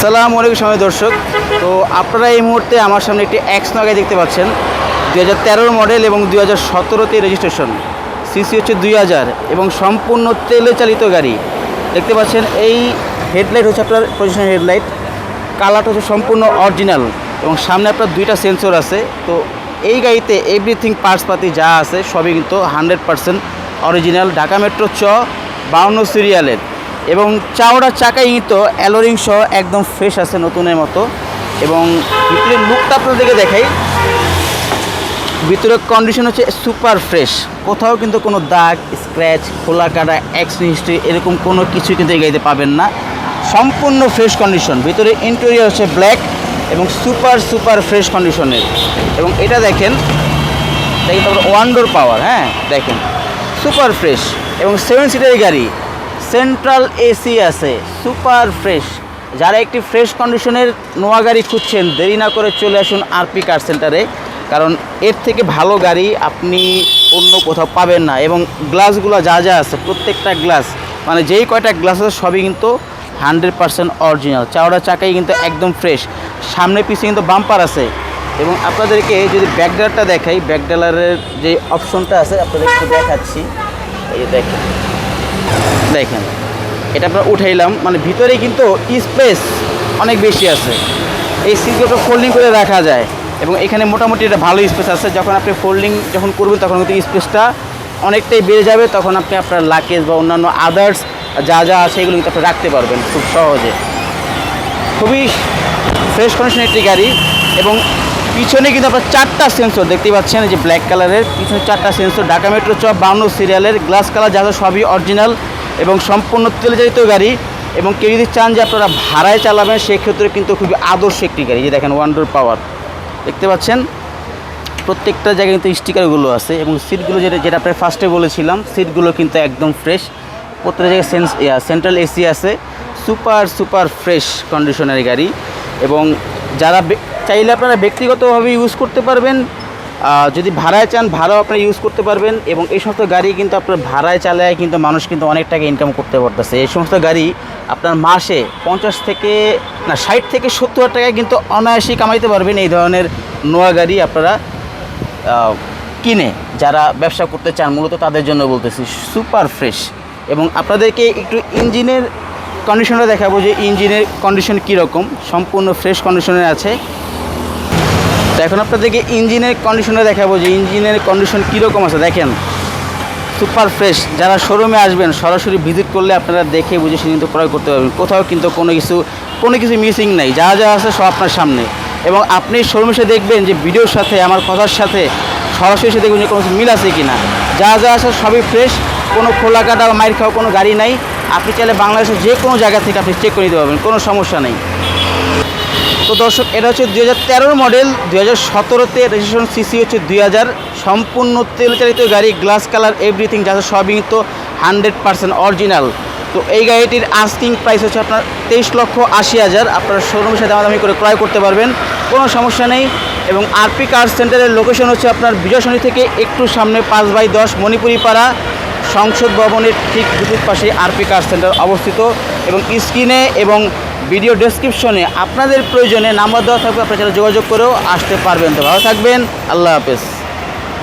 আসসালামু আলাইকুম সময় দর্শক। তো আপনারা এই মুহূর্তে আমার সামনে একটি এক্সনো গাড়ি দেখতে পাচ্ছেন, 2013 মডেল এবং 2017তে রেজিস্ট্রেশন, সিসি হচ্ছে 2000 এবং সম্পূর্ণ তেলে চালিত গাড়ি দেখতে পাচ্ছেন। এই হেডলাইট হচ্ছে আপনার পজিশন হেডলাইট, কালারটা হচ্ছে সম্পূর্ণ অরিজিনাল এবং সামনে আপনার দুইটা সেন্সর আছে। তো এই গাড়িতে এভরিথিং পার্টসপাতি যা আছে সবই কিন্তু 100% অরিজিনাল, ঢাকা মেট্রো 52 সিরিয়ালের এবং চাওড়া চাকাই কিন্তু অ্যালোরিং সহ একদম ফ্রেশ আছে নতুনের মতো। এবং ভিতরের লুকটা আপনাদেরকে দেখাই, ভিতরের কন্ডিশন হচ্ছে সুপার ফ্রেশ, কোথাও কিন্তু কোনো দাগ, স্ক্র্যাচ, খোলা কাটা, অ্যাক্সিডেন্ট হিস্ট্রি এরকম কোনো কিছু কিন্তু এই গাড়িতে পাবেন না, সম্পূর্ণ ফ্রেশ কন্ডিশন। ভিতরে ইন্টেরিয়র হচ্ছে ব্ল্যাক এবং সুপার ফ্রেশ কন্ডিশনের। এবং এটা দেখেন তারপর ওয়ান ডোর পাওয়ার, হ্যাঁ দেখেন সুপার ফ্রেশ এবং 7 সিটের গাড়ি, সেন্ট্রাল এসি আছে, সুপার ফ্রেশ। যারা একটি ফ্রেশ কন্ডিশনের নোয়া গাড়ি খুঁজছেন দেরি না করে চলে আসুন আরপি কার সেন্টারে, কারণ এর থেকে ভালো গাড়ি আপনি অন্য কোথাও পাবেন না। এবং গ্লাসগুলো যা যা আছে প্রত্যেকটা গ্লাস, মানে যেই কয়টা গ্লাস আছে সবই কিন্তু 100% অরিজিনাল, চাওড়া চাকাই কিন্তু একদম ফ্রেশ, সামনে পিছিয়ে কিন্তু বাম্পার আছে। এবং আপনাদেরকে যদি ব্যাকডালারটা দেখাই, ব্যাকডালারের যে অপশনটা আছে আপনাদেরকে দেখাচ্ছি, এই দেখেন দেখেন এটা আমরা উঠাইলাম, মানে ভিতরে কিন্তু স্পেস অনেক বেশি আছে, এই সিটগুলো ফোল্ডিং করে রাখা যায় এবং এখানে মোটামুটি এটা ভালো স্পেস আছে। যখন আপনি ফোল্ডিং যখন করবেন তখন কিন্তু স্পেসটা অনেকটাই বেড়ে যাবে, তখন আপনি আপনার লাকেজ বা অন্যান্য আদার্স যা যা আছে এগুলো কিন্তু আপনি রাখতে পারবেন খুব সহজে। খুবই ফ্রেশ কন্ডিশনের একটি গাড়ি এবং পিছনে কিন্তু আপনার 4টা সেন্সর দেখতে পাচ্ছেন, যে ব্ল্যাক কালারের পিছনে 4টা সেন্সর, ঢাকা মেট্রো 52 সিরিয়ালের, গ্লাস কালার যা সবই অরিজিনাল এবং সম্পূর্ণ তেলে চালিত গাড়ি। এবং কেউ যদি চান যে আপনারা ভাড়ায় চালাবেন সেক্ষেত্রে কিন্তু খুবই আদর্শ একটি গাড়ি। যে দেখেন ওয়ান ডোর পাওয়ার দেখতে পাচ্ছেন, প্রত্যেকটা জায়গায় কিন্তু স্টিকারগুলো আছে এবং সিটগুলো যেটা আপনার ফার্স্টে বলেছিলাম, সিটগুলো কিন্তু একদম ফ্রেশ, প্রত্যেকটা জায়গায় সেন্ট্রাল এসি আছে, সুপার ফ্রেশ কন্ডিশনের গাড়ি। এবং যারা চাইলে আপনারা ব্যক্তিগতভাবে ইউজ করতে পারবেন, যদি ভাড়ায় চান ভাড়াও আপনারা ইউজ করতে পারবেন। এবং এই সমস্ত গাড়ি কিন্তু আপনার ভাড়ায় চালায় কিন্তু মানুষ কিন্তু অনেক টাকা ইনকাম করতে পারতেছে। এই সমস্ত গাড়ি আপনার মাসে 60 থেকে 70 টাকায় কিন্তু অনায়াসেই কামাইতে পারবেন। এই ধরনের নোয়া গাড়ি আপনারা কিনে যারা ব্যবসা করতে চান মূলত তাদের জন্য বলতেছি, সুপার ফ্রেশ। এবং আপনাদেরকে একটু ইঞ্জিনের কন্ডিশনটা দেখাবো, যে ইঞ্জিনের কন্ডিশন কীরকম, সম্পূর্ণ ফ্রেশ কন্ডিশনে আছে। তো এখন আপনাদেরকে ইঞ্জিনের কন্ডিশনটা দেখাবো, যে ইঞ্জিনের কন্ডিশন কীরকম আছে। দেখেন সুপার ফ্রেশ, যারা শোরুমে আসবেন সরাসরি ভিজিট করলে আপনারা দেখে বুঝে সে কিন্তু ক্রয় করতে পারবেন, কোথাও কিন্তু কোনো কিছু মিসিং নাই, যা যা আছে সব আপনার সামনে। এবং আপনি শোরুমে এসে দেখবেন যে ভিডিওর সাথে আমার কথার সাথে সরাসরি এসে দেখবেন যে কোনো মিল আছে কি না, যা যা আছে সবই ফ্রেশ, কোনো খোলা কাটা বা মাইর খাওয়া কোনো গাড়ি নাই। আপনি চাইলে বাংলাদেশের যে কোনো জায়গা থেকে আপনি চেক করে নিতে পারবেন, কোনো সমস্যা নেই। তো দর্শক, এটা হচ্ছে 2013 মডেল, 2017তে রেজিস্ট্রেশন, সিসি হচ্ছে 2000, সম্পূর্ণ তেল চালিত গাড়ি, গ্লাস কালার এভরিথিং যা আছে সবই কিন্তু 100% অরিজিনাল। তো এই গাড়িটির আস্কিং প্রাইস হচ্ছে আপনার 23,80,000, আপনার শোরুমের সাথে দামাদামি করে ক্রয় করতে পারবেন, কোনো সমস্যা নেই। এবং আরপি কার সেন্টারের লোকেশন হচ্ছে আপনার বিজয়সন্ধি থেকে একটু সামনে 5/10 মণিপুরি পাড়া সংসদ ভবনের ঠিক বিপরীত পাশে আরপি কার সেন্টার অবস্থিত। এবং স্ক্রিনে এবং ভিডিও ডেসক্রিপশনে আপনাদের প্রয়োজনে নাম্বার দেওয়া থাকবে, আপনারা যোগাযোগ করেও আসতে পারবেন। তো ভালো থাকবেন, আল্লাহ হাফেজ।